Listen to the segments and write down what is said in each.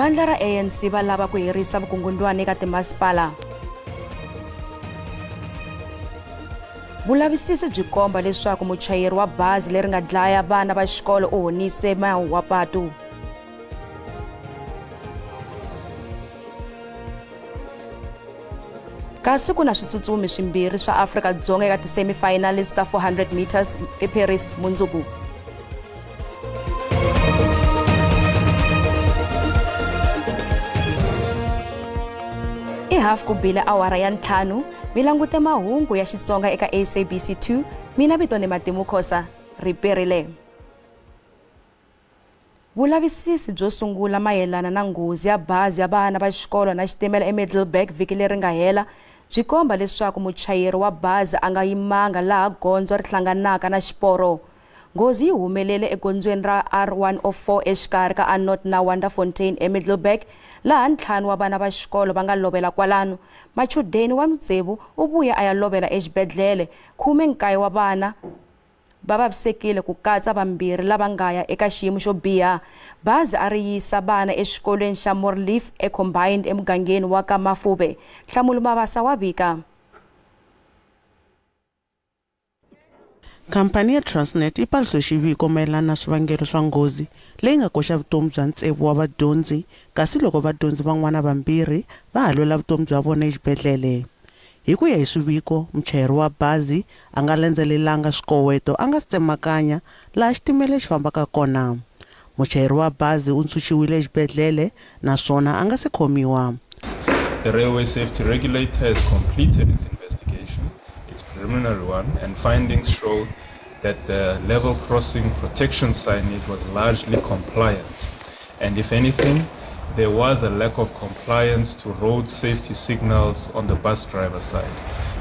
Vandla ra ANC va lava ku herisa vukungundwani eka timasipala. Vulavisisi byi komba leswaku muchayeri wa bazi leri nga dlaya vana va xikolo u honise mahu wa patu. Kasi kuna switsutsumi swimbirhi swa Afrika-Dzonga eka ti-semi-finalists ta 400 meters eParis mundzuku. Half ku bile awara ya 5 mi langute mahungu ya Xitsonga eka SABC2. Mina vito ni Matimu Khosa riperile. Vulavisisi byo sungula mayelana na nghozi ya bazi ya vana va xikolo na xitimela eMiddelburg vhiki leri nga hela byi komba leswaku muchayeri wa bazi a nga yimanga laha gondzo ri hlanganaka na xiporo. Nghozi yi humelele egondzweni ra R104 exikarhi ka Anot na Wonderfontein eMiddelburg laha 5 wa vana va xikolo va nga lovela kwalano. Machudeni wa Mtsevu u vuya a ya lovela exibedhlele. 19 wa vana va vavisekile ku katsa vambirhi lava nga ya eka xiyimo xo biha. Bazi a ri yisa vana exikolweni xa Moorleaf eCombined emugangeni wa ka Mafube. Hlamulo Mabasa wa vika. Kampani ya Transnet yi parise xiviko mayelana na swivangelo swa nghozi leyi nga koxa vutomi bya ntsevu wa vadyondzi, kasi loko vadyondzi van'wana vambirhi va halwela vutomi bya vona exibedhlele. Hi ku ya hi swiviko, muchayeri wa bazi a nga landzelelanga swikoweto a nga si tsemakanya laha xitimela xi fambaka kona. Muchayeri wa bazi u ntshunxiwile exibedhlele naswona a nga se khomiwa. The Railway Safety Regulator has completed its investigation, its preliminary one, and findings show that the level crossing protection signage was largely compliant. And if anything, there was a lack of compliance to road safety signals on the bus driver side.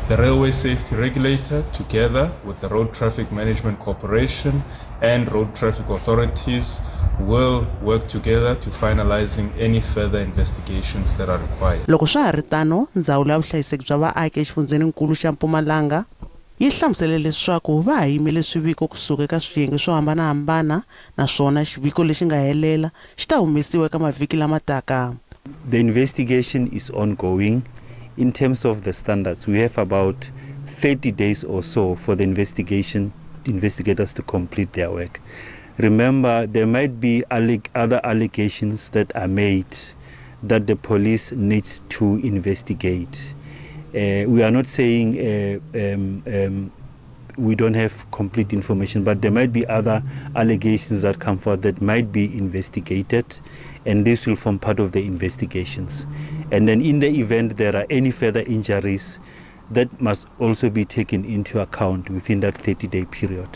The Railway Safety Regulator, together with the Road Traffic Management Corporation and road traffic authorities, will work together to finalizing any further investigations that are required. Loko swa ha ri tano, ndzawulo ya vuhlayiseki bya vaaki exifundzeninkulu xa Mpumalanga yi hlamusele leswaku va ha yimele swiviko kusuka eka swiyenge swo hambanahambana naswona xiviko lexi nga helela xi ta humesiwa eka mavhiki lama taka. The investigation is ongoing. In terms of the standards, we have about 30 days or so for the investigators to complete their work. Remember, there might be other allegations that are made that the police needs to investigate. We are not saying we don't have complete information, but there might be other allegations that come forward that might be investigated, and this will form part of the investigations. And then in the event there are any further injuries, that must also be taken into account within that 30-day period.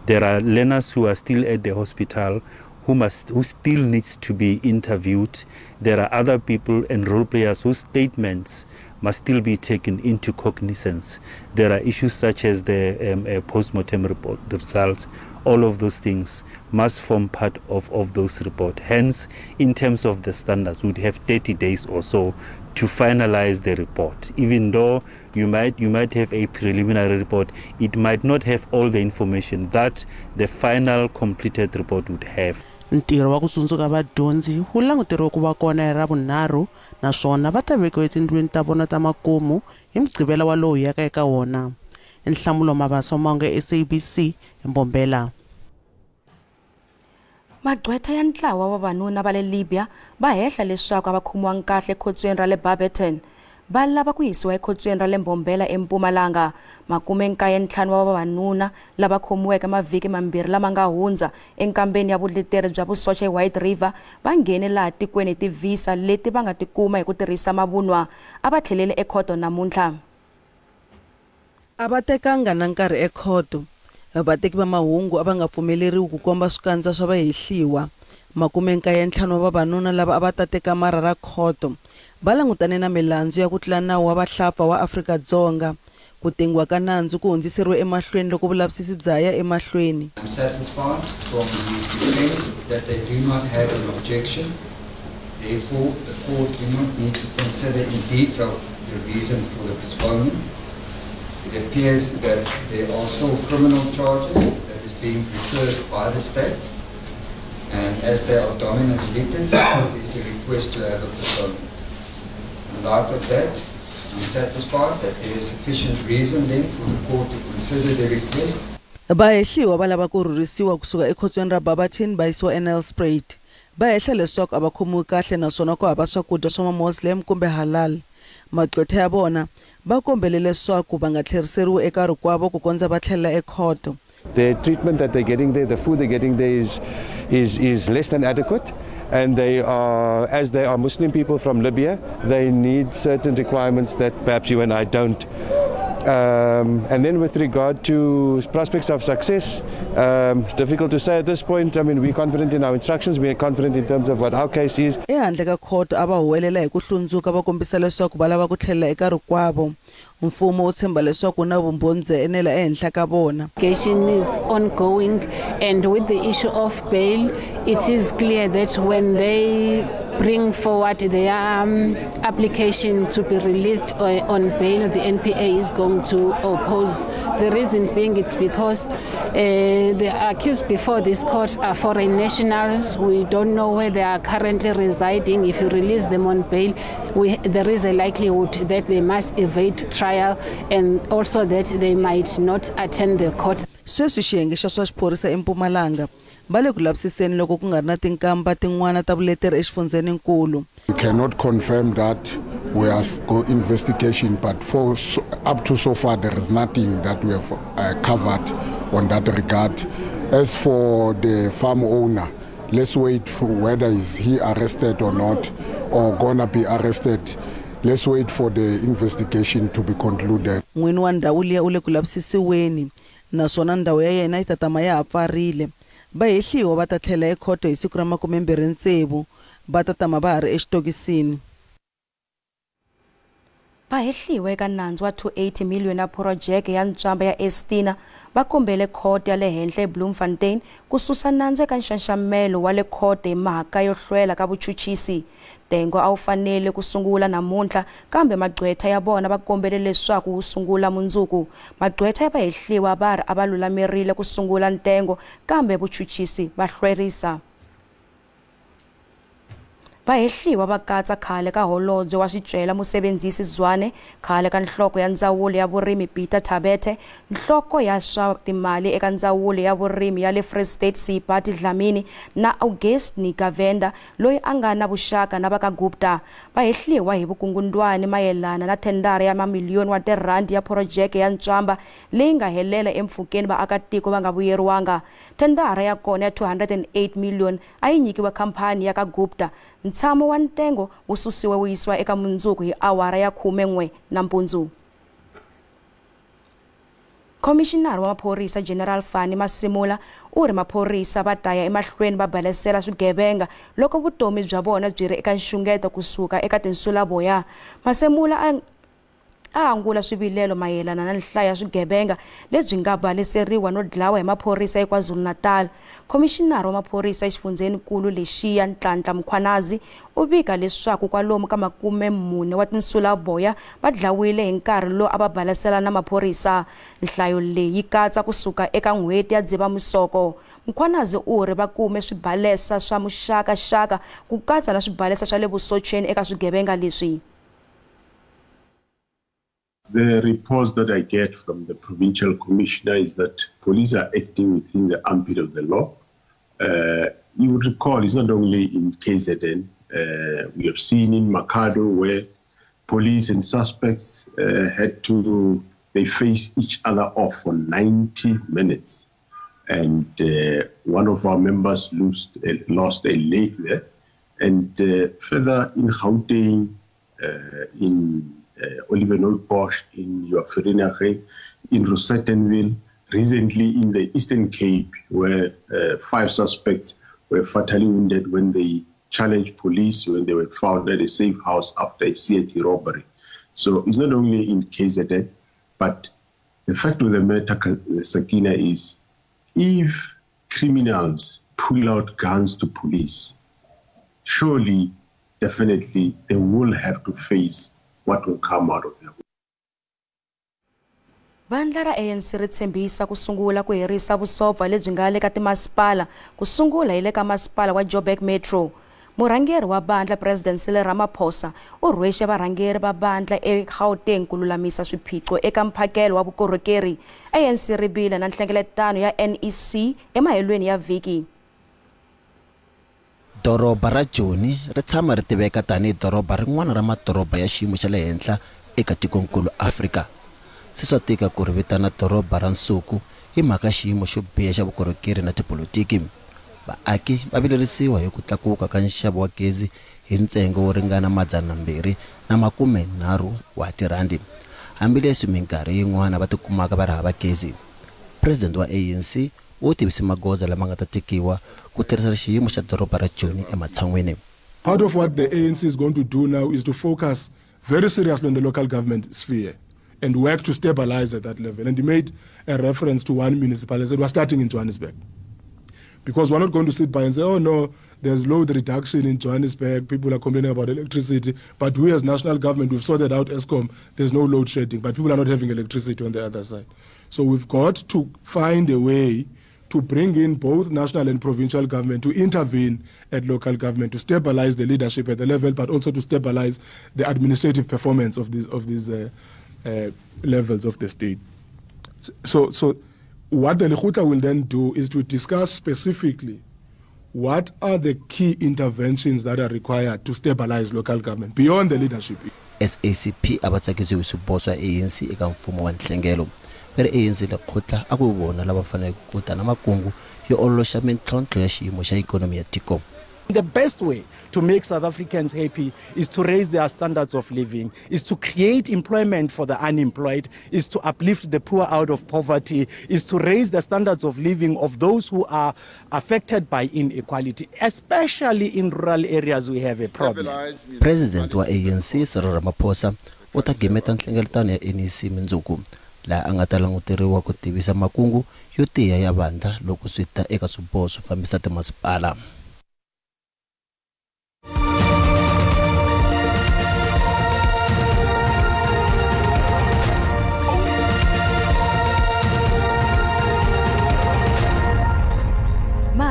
There are learners who are still at the hospital who still needs to be interviewed. There are other people and role players whose statements must still be taken into cognizance. There are issues such as the post-mortem report, the results. All of those things must form part of those reports. Hence, in terms of the standards, we'd have 30 days or so to finalize the report. Even though you might have a preliminary report, it might not have all the information that the final completed report would have. Ntirho wa ku tsundzuka vadyondzi wu languteriwe ku va kona hi Ravunharhu naswona va ta vekiwa etindlwini ta vona ta makumu hi Mugqivela wa lowu yaka eka wona. Nhlamulo Mabasa Mango SABC eMbombela. Magqwetha ya ntlawa wa vavanuna va le Libya va hehla leswaku a va khomiwanga kahle ekhotsweni ra le Barberton. Va lava ku yisiwa ekhotsweni ra le Mbombela eMpumalanga. 95 wa vavanuna lava khomiweke mavhiki mambirhi lama nga hundza enkambeni ya vuleteri bya vusocha eWhite River va nghene laha tikweni ti visa leti va nga tikuma hi ku tirhisa mavunwa. A va tlhelele ekhoto namuntlha. A va tekanga na nkarhi ekhoto. Vateki va mahungu a va nga pfumeleriwi ku komba swikandza swa vahehliwa. 95 wa vavanuna lava a va ta teka mara ra khoto va langutane na milandzu ya ku tlula nawu wa vahlampfa wa Afrika-Dzonga. Ku tengiwa ka nandzu ku hundziseriwe emahlweni loko vulavisisi bya ya emahlweni. I'm satisfied from the defense that they do not have an objection. Therefore, the court do not need to consider in detail the reason for the postponement. It appears that there are still criminal charges that is being preferred by the state. And as there are dominus litis, there is a request to have a postponement. In light of that, I'm satisfied that there is sufficient reason then for the court to consider the request. Bahehliwa va lava ku rhurhisiwa kusuka ekhotsweni ra Barberton va yisiwa eNelspruit. Va hehla leswaku a va khomiwi kahle naswona ku hava swakudya swa ma-Muslim kumbe halal. Maqwetha ya vona va kombele leswaku va nga tlheriseriwi eka rikwavo ku kondza va tlhelela ekhoto. The treatment that they're getting there, the food they're getting there is less than adequate. And they are, as they are Muslim people from Libya, they need certain requirements that perhaps you and I don't. And then with regard to prospects of success, it's difficult to say at this point. I mean, we're confident in our instructions, we're confident in terms of what our case is. Ehandle ka court ava huwelela hi ku hlundzuka va kombisa leswaku va lava ku tlhelela eka rikwavo. Mfumo wu tshemba leswaku na vumbhoni enela ehenhla ka vona. Investigation is ongoing, and with the issue of bail, it is clear that when they bring forward their application to be released on bail, the NPA is going to oppose. The reason being it's because the accused before this court are foreign nationals. We don't know where they are currently residing. If you release them on bail, there is a likelihood that they must evade trial and also that they might not attend the court. Sweswi xiyenge xa swa xiphorisa eMpumalanga va le ku lavisiseni loko ku nga ri na tinkamba tin'wana ta vuleteri exifundzeninkulu. We cannot confirm that we are investigation, but up to so far there is nothing that we have covered on that regard. As for the farm owner, let's wait for whether is he arrested or not, or gonna be arrested. Let's wait for the investigation to be concluded. N'wini wa ndhawu liya u le ku lavisisiweni naswona ndhawu ya yena yi tatama ya ha pfarile. Vahehliwa va ta tlhela ekhoto hi siku ra 26 va tatama va ha ri exitokisini. Vahehliwa eka nandzu wa 280 million ya phurojeke ya ntswamba ya Estina va kombele khoto ya le henhla eBloemfontein ku susa nandzu eka nxaxamelo wa le khoto hi mhaka yo hlwela ka vuchuchisi. Ntengo a wu fanele ku sungula namuntlha kambe magqwetha ya vona va kombele leswaku wu sungula mundzuku. Magqwetha ya vahehliwa va ri a va lulamerile ku sungula ntengo kambe vuchuchisi va hlwerisa. Vahehliwa va katsa khale ka holobye wa swicela Musebenzisi Zwane, khale ka nhloko ya ndzawulo ya vurimi Peter Thabethe, nhloko ya swa timali eka ndzawulo ya vurimi ya le Free State Sipati Dlamini na August Nikavenda loyi a nga na vuxaka na vaka Gupta. Vahehliwa hi vukungundwani mayelana na thendara ya mamiliyoni wa tirhandi ya phurojeke ya ntswamba leyi nga helela empfhukeni vaakatiko va nga vuyeriwanga. Thendara ya kona ya 208 million a yi nyikiwa khampani ya ka Gupta. Ntshamo wa ntengo wu susiwe wu yisiwa eka mundzuku hi awara ya 11 nampundzu. Commissioner wa maphorisa General Fani Masimula u ri maphorisa va ta ya emahlweni va balesela swigevenga loko vutomi bya vona byi ri eka nxungeto kusuka eka tinsulavoya. Masimula a angula swivilelo mayelana na nhlayo ya swigevenga lebyi nga baleseriwa no dlawa hi maphorisa eKwaZulu-Natal. Commissioner wa maphorisa exifundzeninkulu lexiya Nhlanhla Mkhwanazi u vika leswaku kwalomu ka 40 wa tinsulavoya va dlawile hi nkarhi lowu a va balesela na maphorisa. Nhlayo leyi katsa kusuka eka n'hweti ya Dzivamusoko. Mkhwanazi u ri va kume swibalesa swa muxakaxaka ku katsa na swibalesa swa le vusochweni eka swigevenga leswi. The reports that I get from the provincial commissioner is that police are acting within the ambit of the law. You would recall it's not only in KZN. We have seen in Makado where police and suspects they face each other off for 90 minutes. And one of our members lost a leg there. And further in Gauteng, in Oliver Bosch, in Joaferinage, in Rosettenville, recently in the Eastern Cape, where 5 suspects were fatally wounded when they challenged police when they were found at a safe house after a CAT robbery. So it's not only in KZN, but the fact of the matter, Sakina, is if criminals pull out guns to police, surely, definitely, they will have to face what will come out of them. Vandla ra ANC ri tshembisa ku sungula ku herisa vusopfa lebyi nga le ka timasipala ku sungula hi le ka masipala wa Joburg Metro. Murhangeri wa bandla President Cyril Ramaphosa u rhwexe varhangeri va bandla eGauteng ku lulamisa swiphiqo eka mphakelo wa vukorhokeri. ANC ri bile na nhlengeletano ya NEC emahelweni ya vhiki. Doroba ra Joni ri tshama ri tiveka tanihi doroba rin'wana ra madoroba ya xiyimo xa le henhla eka tikonkulu Afrika. Swi tika ku ri vitana doroba ra nsuku hi mhaka xiyimo xo biha xa vukorhokeri na tipolitiki. Vaaki va vilerisiwa hi ku tlakuka ka nxavo wa gezi hi ntsengo wo ringana R230 wa tirandi. Hambileswi minkarhi yin'wana va tikumaka va ri hava gezi. President wa ANC u tivise magoza lama nga ta tekiwa ku tirhisa xiyimo xa doroba ra Joni ematshan'wini. Part of what the ANC is going to do now is to focus very seriously on the local government sphere and work to stabilize at that level. And he made a reference to one municipality that was starting in Johannesburg. Because we're not going to sit by and say, oh no, there's load reduction in Johannesburg, people are complaining about electricity, but we as national government, we've sorted out ESCOM, there's no load shedding, but people are not having electricity on the other side. So we've got to find a way to bring in both national and provincial government to intervene at local government, to stabilize the leadership at the level, but also to stabilize the administrative performance of these levels of the state. So what the Lekgotla will then do is to discuss specifically what are the key interventions that are required to stabilize local government beyond the leadership. SACP abatsakisiwe swiboso ANC eka mfumo wa nhlengelo. Pero ANC Lekgotla a ku vona lava fanele ku ta na makungu yo ololoxa mintlhontlho ya xiyimo xa ikonomi ya tiko. The best way to make South Africans happy is to raise their standards of living, is to create employment for the unemployed, is to uplift the poor out of poverty, is to raise the standards of living of those who are affected by inequality, especially in rural areas we have a problem. President wa ANC Cyril Ramaphosa u ta gemeta nhlengeletano ya NEC Mindzuku la a nga ta languteriwa ku tivisa makungu yo tiya ya vandla loko swi ta eka swiboho swo fambisa timasipala.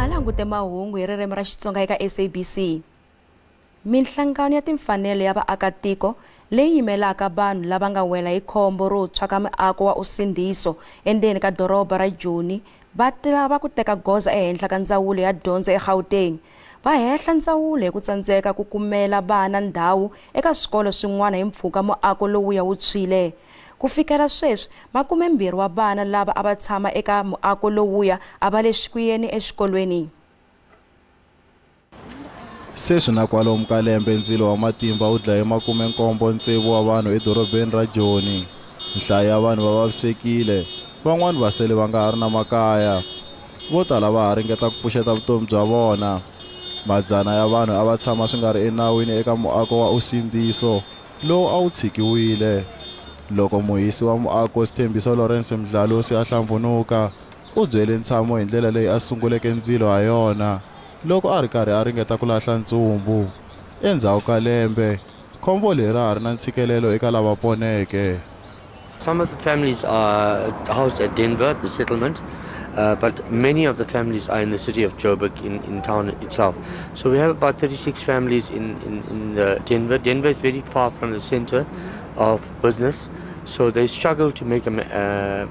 Langute mahungu hi ririmi ra Xitsonga eka SABC. Minhlangano ya timfanelo ya vaakatiko leyi yimelaka vanhu lava nga wela hi khombo ro tshwa ka miako wa usindiso endzeni ka doroba ra Joni va lava ku teka goza ehenhla ka ndzawulo ya dyondzo eGauteng. Va hehla ndzawulo hi ku tsandzeka ku kumela vana ndhawu eka swikolo swin'wana hi mpfhuka muako lowuya wu tshwile. Ku fikela sweswi 20 wa vana lava a va tshama eka muako lowuya a va le xikwiyeni exikolweni. Sweswi na kwalomu ka lembe ndzilo wa matimba wu dlaye 79 wa vanhu edorobeni ra Joni. Nhlayo ya vanhu va vavisekile, van'wana va sele va nga ha ri na makaya. Vo tala va ha ringeta ku pfuxeta vutomi bya vona. Madzana ya vanhu a va tshama swi nga ri enawini eka muako wa usindiso lowu a wu tshikiwile. Loko muhisi wa muako Sithembiso Lawrence Mdlalosi a hlambunuka u byele ntshamo hi ndlela leyi a sunguleke ndzilo ha yona loko a ri karhi a ringeta ku lahla ntsumbu. Endzhaku ka lembe khombo leri ha ri na ntshikelelo eka lava poneke. Some of the families are housed at Denver, the settlement, but many of the families are in the city of Joburg in town itself. So we have about 36 families in Denver. Denver is very far from the center of business, so they struggle to make a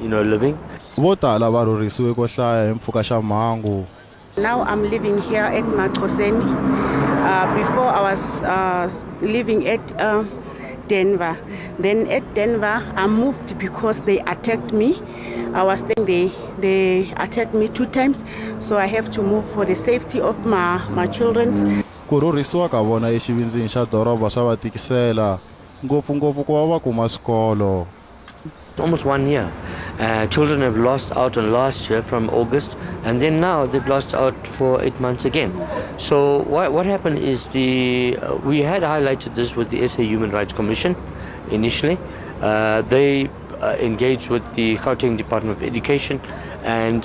living. Vo tala va rhurhisiwe ko hlaya hi mpfhuka xa mhangu. Now I'm living here at Maxhoseni. Before I was living at Denver. Then at Denver I moved because they attacked me. I was staying there. They attacked me 2 times, so I have to move for the safety of my children. Ku rhurhisiwa ka vona exivindzini xa doroba swa va tikisela ngopfungopfu ku va va kuma swikolo. Almost 1 year. Children have lost out on last year from August, and then now they've lost out for 8 months again. So what happened is we had highlighted this with the SA Human Rights Commission initially. They engaged with the Gauteng Department of Education, and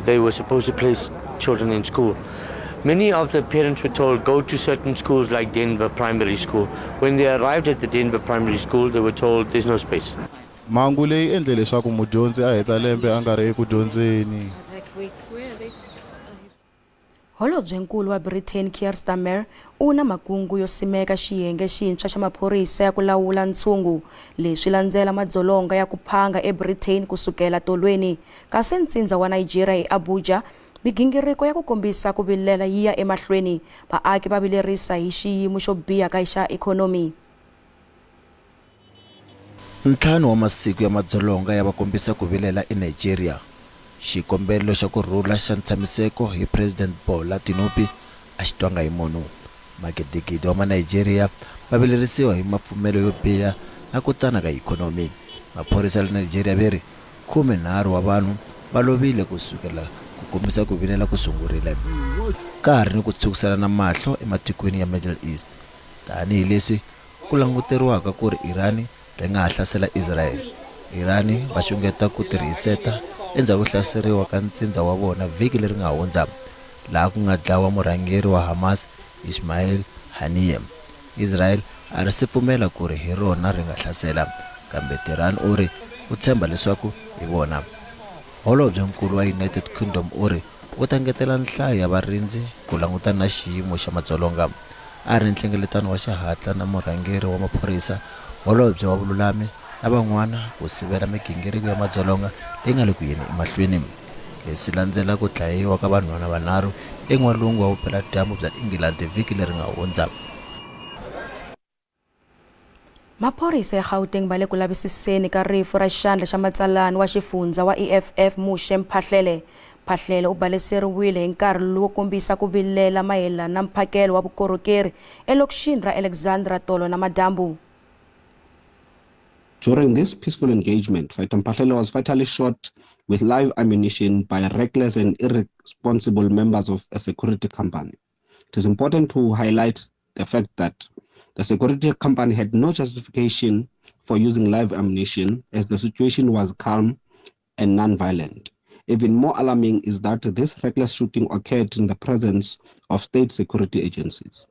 they were supposed to place children in school. Many of the parents were told, go to certain schools like Denver Primary School. When they arrived at the Denver Primary School, they were told there's no space. mhangu leyi endle leswaku mudyondzi a heta lembe a nga ri eku dyondzeni. Holobyenkulu wa Britain Keir Starmer una makungu yo simeka xiyenge xintshwa xa maphorisa ya ku lawula ntshungu leswi landzela madzolonga ya ku phanga eBritain kusukela tolweni kasi ntsindza wa Nigeria eAbuja migingiriko ya ku kombisa ku vilela yi ya emahlweni vaaki va vilerisa hi xiyimo xo biha ka xa ikhonomi. Ntlhanu wa masiku ya madzolonga ya vakombisa ku vilela eNigeria. Xikombelo xa ku rhula xa ntshamiseko hi President Bola Tinubu a xi twanga hi munhu. Magidegide wa Nigeria va vilerisiwa hi mafumelo yo biha na ku tsana ka ikhonomi. Maphorisa ya Nigeria veri 13 wa vanhu va lovile kusukela ku kombisa ku vilela ku sungurile. Ka ha ri ni ku tshukisana na mahlo ematikweni ya Middle East. Tanihi leswi ku languteriwaka ku ri Iran ri nga hlasela Israel. Iran va xungeta ku tirhiseta endzhaku hlaseriwa ka ntsindza wa vona vhiki leri nga hundza laha ku nga dlawa murhangeri wa Hamas Ismail Haniyeh. Israel a ri si pfumela ku ri hi rona ri nga hlasela kambe Tehran u ri u tshemba leswaku hi vona. Holobyenkulu wa United Kingdom u ri u ta ngetela nhlayo ya varindzi ku langutana na xiyimo xa madzolonga. A ri nhlengeletano wa xihatla na murhangeri wa maphorisa holobye wa vululami na van'wana ku sivela migingiriko ya madzolonga leyi nga le ku yeni emahlweni. Leswi landzela ku dlayiwa ka vanhwana vanharhu en'walungu wa vupeladyambu bya England vhiki leri nga hundza. Maphorisa ya Gauteng va le ku lavisiseni ka rifu ra xandla xa matsalani wa xifundza wa EFF Mushe Mphahlele. Mphahlele u baleseriwile hi nkarhi lowo kombisa ku vilela mayelana na mphakelo wa vukorhokeri elokixini ra Alexandra Tolo na Madambu. During this peaceful engagement, Fighter Mphahlele was fatally shot with live ammunition by reckless and irresponsible members of a security company. It is important to highlight the fact that the security company had no justification for using live ammunition as the situation was calm and non-violent. Even more alarming is that this reckless shooting occurred in the presence of state security agencies.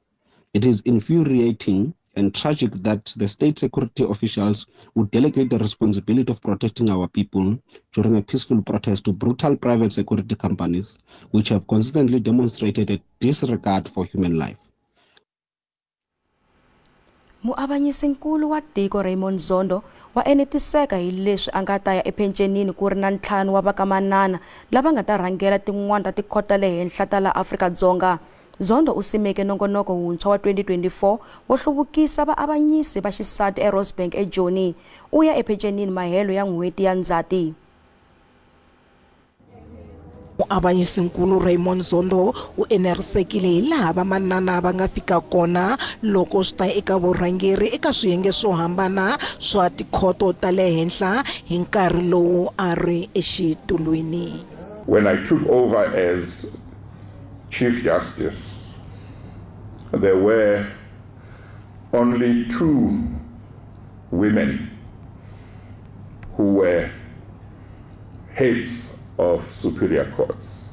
It is infuriating and tragic that the state security officials would delegate the responsibility of protecting our people during a peaceful protest to brutal private security companies, which have consistently demonstrated a disregard for human life. Muavanyisinkulu wa tiko Raymond Zondo wa enetiseka hi leswi a nga ta ya ephenxenini ku ri na ntlhanu wa vakamanana lava nga ta rhangela tin'wana ta tikhota le henhla ta la Afrika-Dzonga. Zondo u simeke nongonoko wuntshwa wa 2024 wo hluvukisa vaavanyisi va xisati eRosebank eJoni. U ya ephenxenini mahelo ya n'hweti ya Ndzati. Muavanyisinkulu Raymond Zondo u enerisekile hi laha vamanana va nga fika kona loko swi ta eka vurhangeri eka swiyenge swo hambana swa tikhoto ta le henhla hi nkarhi lowu a ri exitulwini. When I took over as Chief Justice, there were only 2 women who were heads of superior courts.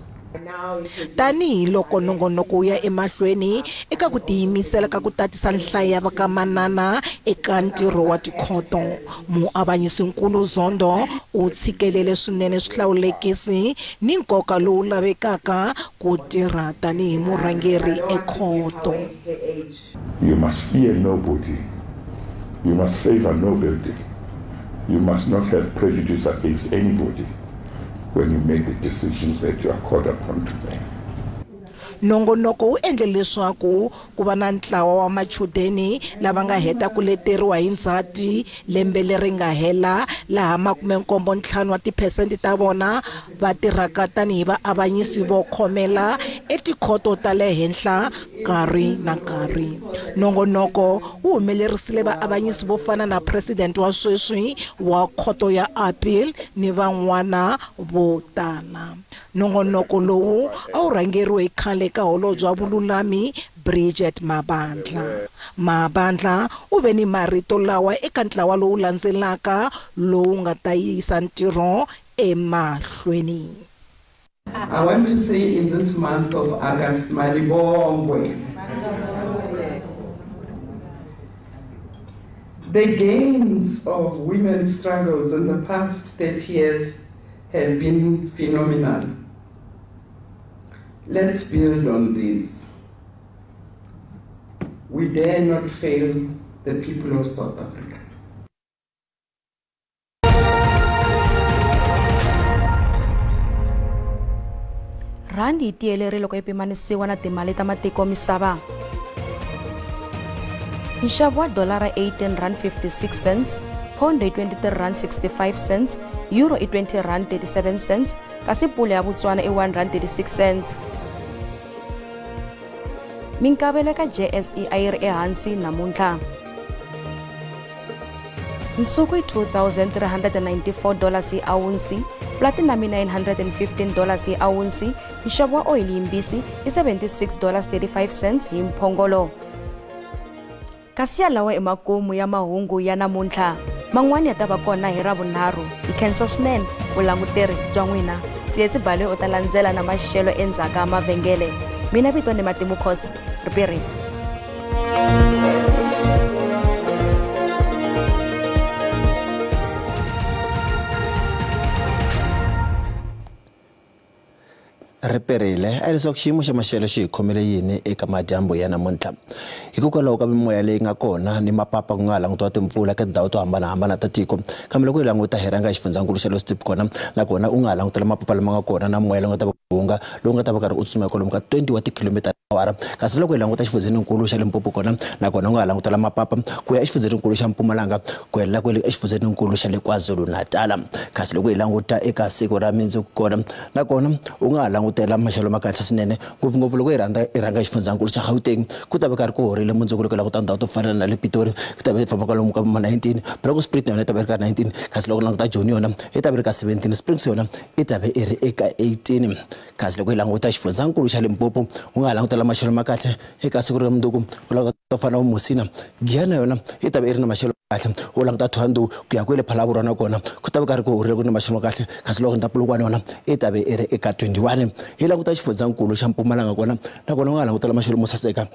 Tanihi loko nongonoko ya emahlweni eka ku tiyimisela ka ku tatisa nhlayo ya vakamanana eka ntirho wa tikhoto, muavanyisinkulu Zondo u tshikelele swinene swihlawulekisi ni nkoka lowu lavekaka ku tirha tanihi murhangeri ekhoto. You must fear nobody. You must favor nobody. You must not have prejudice against anybody when you make the decisions that you are called upon to make. Nongonoko u endle leswaku ku va na ntlawa wa machudeni lava nga heta ku leteriwa hi Ndzati lembe leri nga hela laha 75 wa tiphesenti ta vona va tirhaka tanihi vaavanyisi vo khomela etikhoto ta le henhla nkarhi na nkarhi. Nongonoko u humelerisile vaavanyisi vo fana na president wa sweswi wa khoto ya appeal ni van'wana vo tala. Nongonoko lowu a wu rhangeriwe hi khale ka holobye wa vululami Bridget Mabandla. Mabandla u ve ni marito lawa eka ntlawa lowu landzelaka lowu nga ta yisa ntirho emahlweni. I want to say in this month of August, Malibongwe, The gains of women's struggles in the past 30 years have been phenomenal. Let's build on this. We dare not fail the people of South Africa. Randi tiyeleri loko ipimanisiwa na timali ta matiko misava. Nxavo wa dolara 18 rand 56 cents, pound 23 rand 65 cents, euro 20 rand 37 cents, kasi pula ya Botswana 1 rand 36 cents. Minkavelo ka JSE a yi ri ehansi namuntlha. Nsuku i $2,394 hi awunsi, platinum i $915 hi awunsi, nxavo wa oil yimbisi i $76.35 hi mphongolo. Kasi yalawa emakumu ya mahungu ya namuntlha, man'wani ya ta va kona hi Ravunharhu. Hi khensa swinene vulanguteri bya n'wina. Tsietsi Baloyi u ta landzela na maxelo endzhaka mavhengele. Mina vito ni Matimu Khosa, Ripiri. Riperile a leswaku xiyimo xa maxelo xi hi khomele yini eka madyambu ya namuntlha. Hikokwalaho ka mimoya leyi nga kona ni mapapa ku nga langutiwa timpfula ka tindhawu to hambanahambana ta tiko, kambe loko hi languta hi rhanga xifundzankulu xa Louwsdorp kona nakona u nga langutela mapapa lama nga kona na moya lowu nga ta va hunga lowu nga ta va karhi u tsutsuma kwalomu ka 20 wa tikhilomitara awara. Kasi loko hi languta xifundzenikulu xa Limpopo kona nakona u nga langutela mapapa ku ya exifundzenikulu xa Mpumalanga ku helela kwele exifundzenikulu xa le KwaZulu-Natal. Kasi loko hi languta eka siku ra mundzuku kona nakona u nga langutela maxelo ma kahle swinene ngopfungopfu loko hi rhanga xifundzankulu xa Gauteng ku ta va karhi ku horile mundzuku loko languta ndhawu to fana na le Pitori ku ta va famba kwalomu ka 19, Brakpan yona yi ta va ri ka 19, kasi loko languta Joni yona yi ta va ri ka 17, Springs yona yi ta va ri eka 18. Kasi loko hi languta xifundzankulu xa Limpopo u nga langutela maxelo ma kahle eka siku ra mundzuku u languta to fana na Musina, Giyana yona yi ta va ri na maxelo kahle, u languta Thohoyandou ku ya kwele Phalaborwa na kona ku ta va karhi ku horile ku na maxelo kahle. Kasi loko nta Polokwane yona yi ta va ri eka 21. Hi languta xifundzankulu xa Mpumalanga kona nakona u nga langutela maxelo mo saseka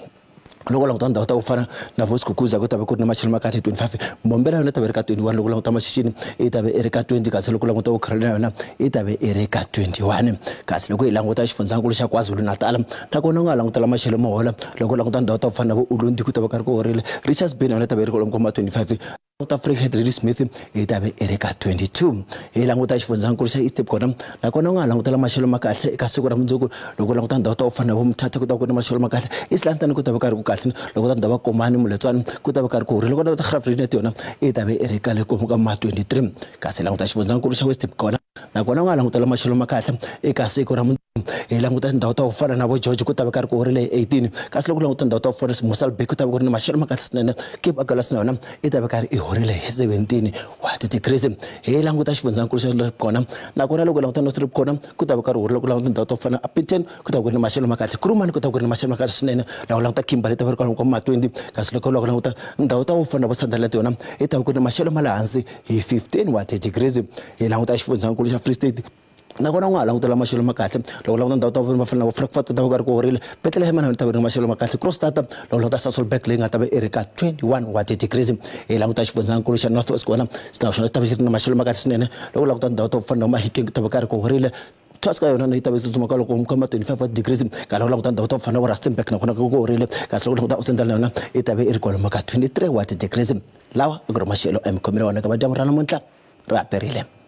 loko languta ndhawu ta ku fana na Voskukuza ku ta va ku ri na maxelo ma kahle 25, Mbombela yona ta va ri ka 21, loko languta Maxixini yi ta va ri ka 20, kasi loko languta Carolina yona yi ta va ri ka 21. Kasi loko hi languta xifundzankulu xa KwaZulu-Natal nakona u nga langutela maxelo mo hola loko languta ndhawu ta ku fana na vo Ulundi ku ta va karhi ku horile, Richards Bay yona ta va ri kwalomu ka 25, Freehead Ladysmith yi ta va ri ka 22. Hi languta xifundzankulu xa Eastern kona nakona u nga langutela maxelo ma kahle eka siku ra mundzuku loko languta ndhawu ta ku fana na vo Mthatha ku ta ku ri na maxelo ma kahle, East London ku ta va karhi ku kahle, loko ta ndhawu Komani Muletswana ku ta va karhi ku horile, loko ta Graaff-Reinet yona yi ta va ri ka le komu ka 23. Kasi languta xifundzankulu xa Western kona nakona u nga langutela maxelo ma kahle eka siku ra mundzuku. Hi languta ndhawu ta ku fana na vo George ku ta va karhi ku horile 18, kasi loko languta ndhawu ta ku fana na Mozambique ku ta va ku ri na maxelo ma kahle swinene, Cape Agulhas na yona yi ta va karhi horile hi 17 wa degrees. Hi languta xifundzankulu xa North kona nakona loko languta North kona ku ta va karhi horile, loko languta ndhawu to fana Upington ku ta va ku ri na maxelo ma kahle, Kuruman ku ta va ku ri na maxelo ma kahle swinene, loko languta Kimberley ta va ri kwalomu ka 20, kasi loko languta ndhawu ta ku fana vo Sunderland yona yi ta va ku ri na maxelo ma le hansi hi 15 wa degrees. Hi languta xifundzankulu xa Free State nakona u nga langutela maxelo ma kahle, loko languta ndhawu ta va fana na vo Frankfurt ku ta va karhi ku horile, Bethlehem na yona ta va ri na maxelo ma kahle, Kroonstad loko languta Sasolburg leyi nga ta va ri ka 21 wa degrees. Hi languta xifundzankulu xa North West kona xona xi ta va xi ri na maxelo ma kahle swinene, loko languta ndhawu ta ku fana na Mahikeng ku ta va karhi ku horile, Tusker yona yi ta va tsutsuma ka loko ka 25 degrees, ka loko languta ndhawu ta ku fana na Rustenburg nakona ku horile, kasi loko languta Oostendal yona yi ta va ri kwalomu ka 23 wa degrees. Lawa a ku ri maxelo a mi khomile wona ka madyambu ra namuntlha ra perile.